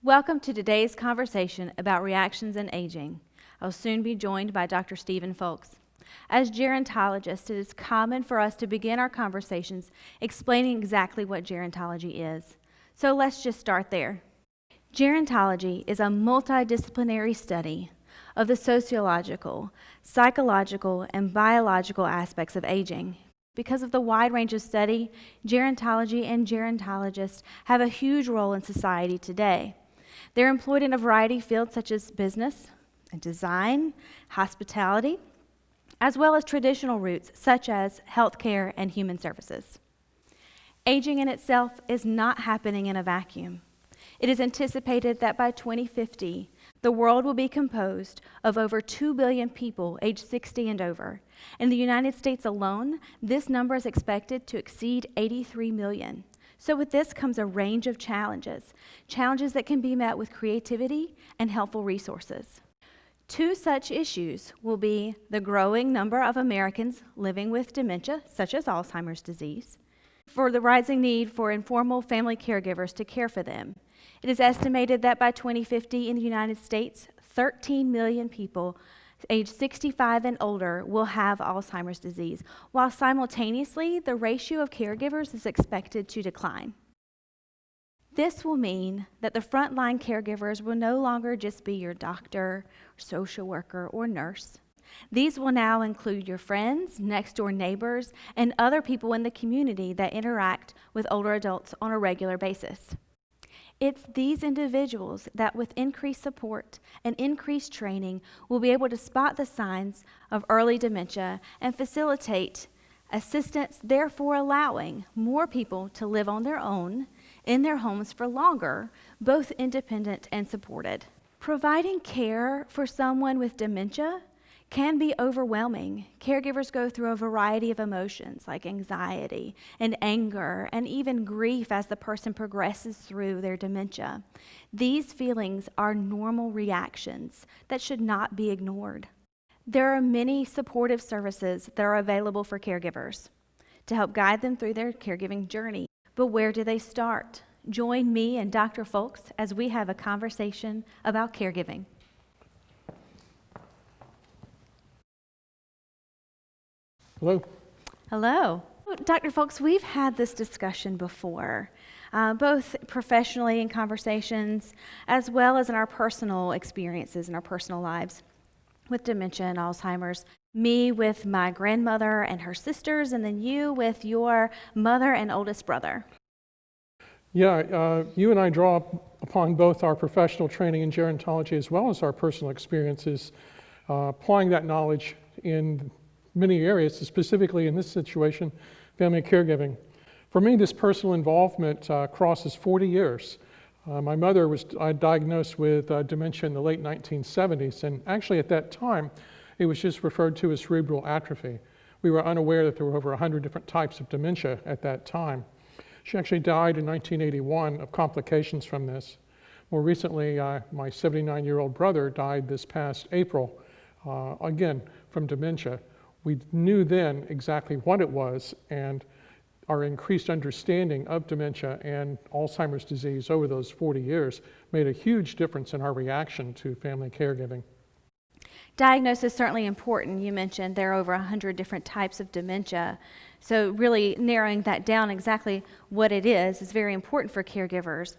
Welcome to today's conversation about reactions and aging. I'll soon be joined by Dr. Steven Fulks. As gerontologists, it is common for us to begin our conversations explaining exactly what gerontology is. So let's just start there. Gerontology is a multidisciplinary study of the sociological, psychological, and biological aspects of aging. Because of the wide range of study, gerontology and gerontologists have a huge role in society today. They're employed in a variety of fields such as business, design, hospitality, as well as traditional routes such as healthcare and human services. Aging in itself is not happening in a vacuum. It is anticipated that by 2050, the world will be composed of over 2 billion people aged 60 and over. In the United States alone, this number is expected to exceed 83 million. So with this comes a range of challenges that can be met with creativity and helpful resources. Two such issues will be the growing number of Americans living with dementia, such as Alzheimer's disease, for the rising need for informal family caregivers to care for them. It is estimated that by 2050 in the United States, 13 million people aged 65 and older will have Alzheimer's disease, while simultaneously the ratio of caregivers is expected to decline. This will mean that the frontline caregivers will no longer just be your doctor, social worker, or nurse. These will now include your friends, next-door neighbors, and other people in the community that interact with older adults on a regular basis. It's these individuals that with increased support and increased training will be able to spot the signs of early dementia and facilitate assistance, therefore allowing more people to live on their own in their homes for longer, both independent and supported. Providing care for someone with dementia can be overwhelming. Caregivers go through a variety of emotions like anxiety and anger and even grief as the person progresses through their dementia. These feelings are normal reactions that should not be ignored. There are many supportive services that are available for caregivers to help guide them through their caregiving journey. But where do they start? Join me and Dr. Fulks as we have a conversation about caregiving. Hello. Hello. Dr. Fulks, we've had this discussion before, both professionally in conversations, as well as in our personal experiences in our personal lives with dementia and Alzheimer's. Me with my grandmother and her sisters, and then you with your mother and oldest brother. Yeah, you and I draw upon both our professional training in gerontology as well as our personal experiences, applying that knowledge in many areas, specifically in this situation, family caregiving. For me, this personal involvement crosses 40 years. My mother was diagnosed with dementia in the late 1970s, and actually at that time, it was just referred to as cerebral atrophy. We were unaware that there were over 100 different types of dementia at that time. She actually died in 1981 of complications from this. More recently, my 79-year-old brother died this past April, again, from dementia. We knew then exactly what it was, and our increased understanding of dementia and Alzheimer's disease over those 40 years made a huge difference in our reaction to family caregiving. Diagnosis is certainly important. You mentioned there are over 100 different types of dementia. So really narrowing that down exactly what it is very important for caregivers.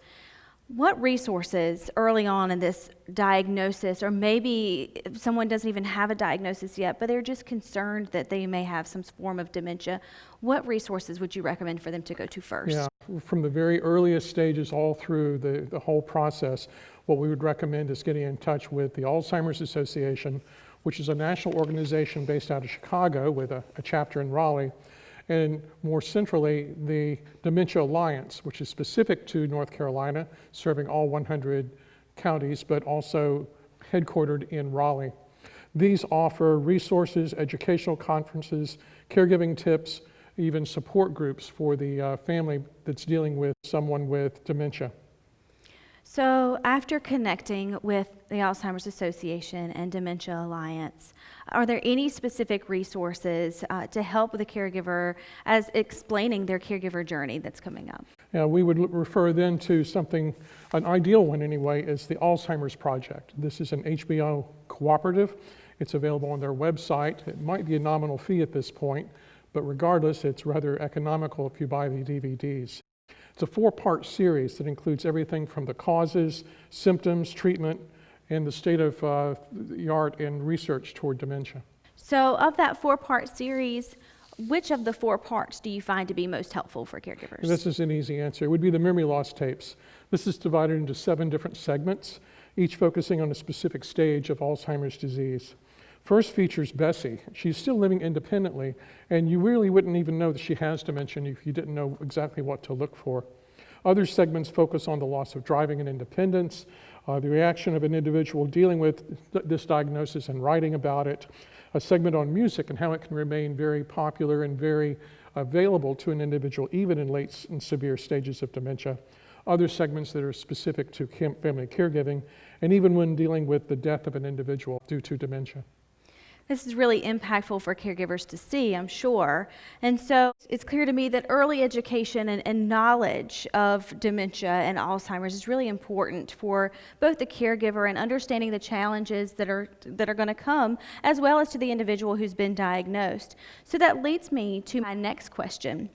What resources early on in this diagnosis, or maybe someone doesn't even have a diagnosis yet, but they're just concerned that they may have some form of dementia, what resources would you recommend for them to go to first? Yeah, from the very earliest stages all through the whole process, what we would recommend is getting in touch with the Alzheimer's Association, which is a national organization based out of Chicago with a chapter in Raleigh, and more centrally, the Dementia Alliance, which is specific to North Carolina, serving all 100 counties, but also headquartered in Raleigh. These offer resources, educational conferences, caregiving tips, even support groups for the family that's dealing with someone with dementia. So, after connecting with the Alzheimer's Association and Dementia Alliance, are there any specific resources to help the caregiver as explaining their caregiver journey that's coming up? Yeah, we would refer then to something, an ideal one anyway, is the Alzheimer's Project. This is an HBO cooperative. It's available on their website. It might be a nominal fee at this point, but regardless, it's rather economical if you buy the DVDs. It's a 4-part series that includes everything from the causes, symptoms, treatment, and the state of the art and research toward dementia. So, of that 4-part series, which of the 4 parts do you find to be most helpful for caregivers? And this is an easy answer. It would be the memory loss tapes. This is divided into 7 different segments, each focusing on a specific stage of Alzheimer's disease. First features Bessie. She's still living independently, and you really wouldn't even know that she has dementia if you didn't know exactly what to look for. Other segments focus on the loss of driving and independence, the reaction of an individual dealing with this diagnosis and writing about it, a segment on music and how it can remain very popular and very available to an individual even in late and severe stages of dementia. Other segments that are specific to family caregiving, and even when dealing with the death of an individual due to dementia. This is really impactful for caregivers to see, I'm sure. And so it's clear to me that early education and knowledge of dementia and Alzheimer's is really important for both the caregiver and understanding the challenges that are going to come, as well as to the individual who's been diagnosed. So that leads me to my next question.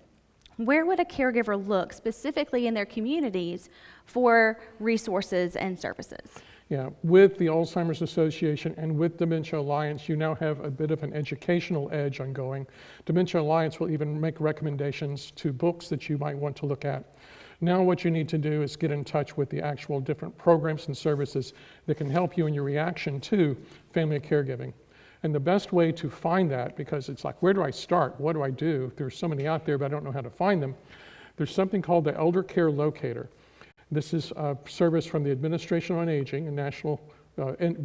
Where would a caregiver look specifically in their communities for resources and services? Yeah, with the Alzheimer's Association and with Dementia Alliance, you now have a bit of an educational edge ongoing. Dementia Alliance will even make recommendations to books that you might want to look at. Now what you need to do is get in touch with the actual different programs and services that can help you in your reaction to family caregiving. And the best way to find that, because it's like, where do I start? What do I do? There's so many out there, but I don't know how to find them. There's something called the Elder Care Locator. This is a service from the Administration on Aging, a national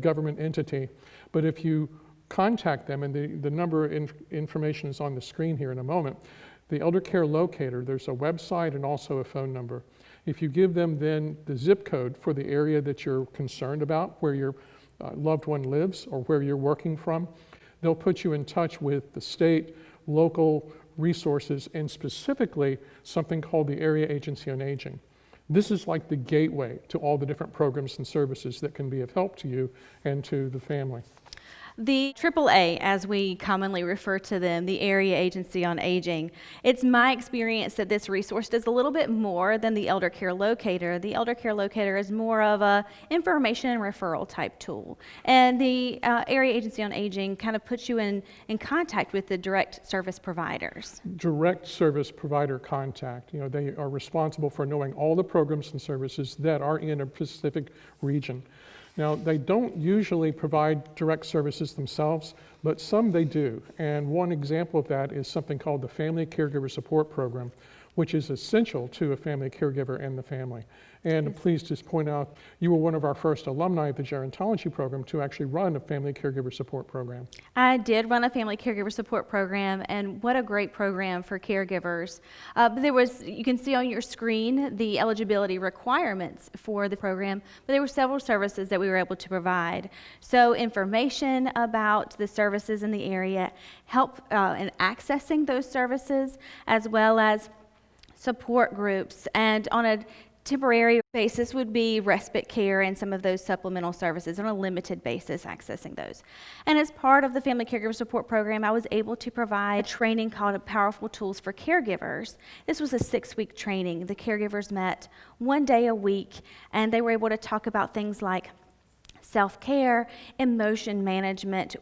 government entity. But if you contact them, and the number information is on the screen here in a moment, the Elder Care Locator, there's a website and also a phone number. If you give them then the zip code for the area that you're concerned about, where your loved one lives or where you're working from, they'll put you in touch with the state, local resources, and specifically something called the Area Agency on Aging. This is like the gateway to all the different programs and services that can be of help to you and to the family. The AAA, as we commonly refer to them, the Area Agency on Aging, it's my experience that this resource does a little bit more than the Elder Care Locator. The Elder Care Locator is more of a information and referral type tool. And the Area Agency on Aging kind of puts you in contact with the direct service providers. Direct service provider contact. You know, they are responsible for knowing all the programs and services that are in a specific region. Now, they don't usually provide direct services themselves, but some they do. And one example of that is something called the Family Caregiver Support Program, which is essential to a family caregiver and the family. And please just point out, you were one of our first alumni of the gerontology program to actually run a family caregiver support program. I did run a family caregiver support program, and what a great program for caregivers. You can see on your screen the eligibility requirements for the program, but there were several services that we were able to provide. So information about the services in the area, help in accessing those services, as well as support groups, and on a temporary basis would be respite care and some of those supplemental services on a limited basis, accessing those. And as part of the Family Caregiver Support Program, I was able to provide training called Powerful Tools for Caregivers. This was a 6-week training. The caregivers met 1 day a week, and they were able to talk about things like self-care, emotion management,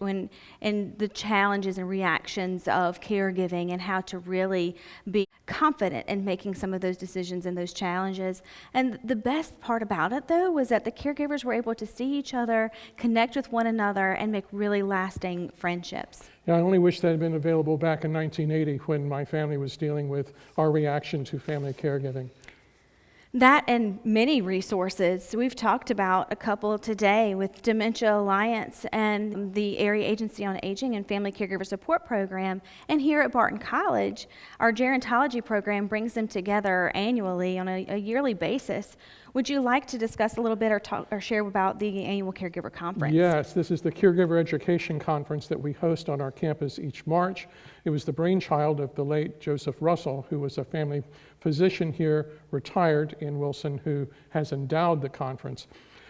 and the challenges and reactions of caregiving, and how to really be confident in making some of those decisions and those challenges. And the best part about it, though, was that the caregivers were able to see each other, connect with one another, and make really lasting friendships. Yeah, I only wish that had been available back in 1980 when my family was dealing with our reaction to family caregiving. That and many resources. We've talked about a couple today with Dementia Alliance and the Area Agency on Aging and Family Caregiver Support Program. And here at Barton College, our gerontology program brings them together annually on a yearly basis. Would you like to discuss a little bit or share about the annual Caregiver Conference? Yes, this is the Caregiver Education Conference that we host on our campus each March. It was the brainchild of the late Joseph Russell, who was a family physician here, retired in Wilson, who has endowed the conference.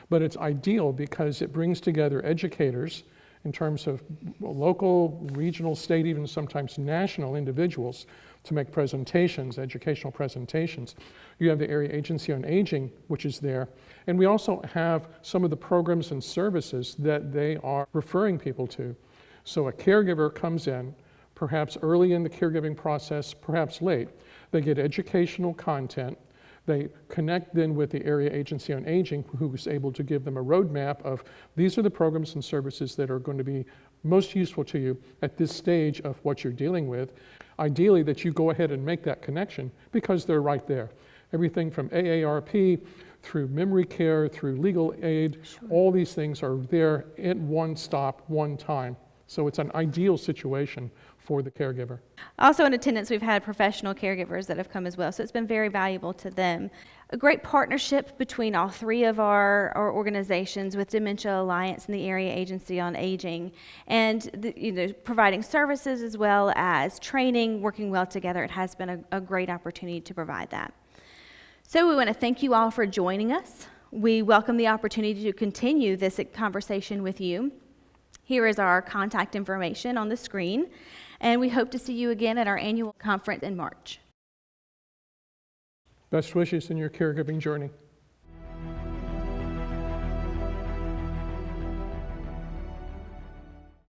But it's ideal because it brings together educators in terms of local, regional, state, even sometimes national individuals to make presentations, educational presentations. You have the Area Agency on Aging, which is there. And we also have some of the programs and services that they are referring people to. So a caregiver comes in, perhaps early in the caregiving process, perhaps late. They get educational content. They connect then with the Area Agency on Aging, who is able to give them a roadmap of these are the programs and services that are going to be most useful to you at this stage of what you're dealing with. Ideally, that you go ahead and make that connection because they're right there. Everything from AARP through memory care, through legal aid, all these things are there at one stop, one time. So it's an ideal situation for the caregiver. Also in attendance, we've had professional caregivers that have come as well, so it's been very valuable to them. A great partnership between all three of our organizations with Dementia Alliance and the Area Agency on Aging, and providing services as well as training, working well together. It has been a great opportunity to provide that. So we want to thank you all for joining us. We welcome the opportunity to continue this conversation with you. Here is our contact information on the screen, and we hope to see you again at our annual conference in March. Best wishes in your caregiving journey.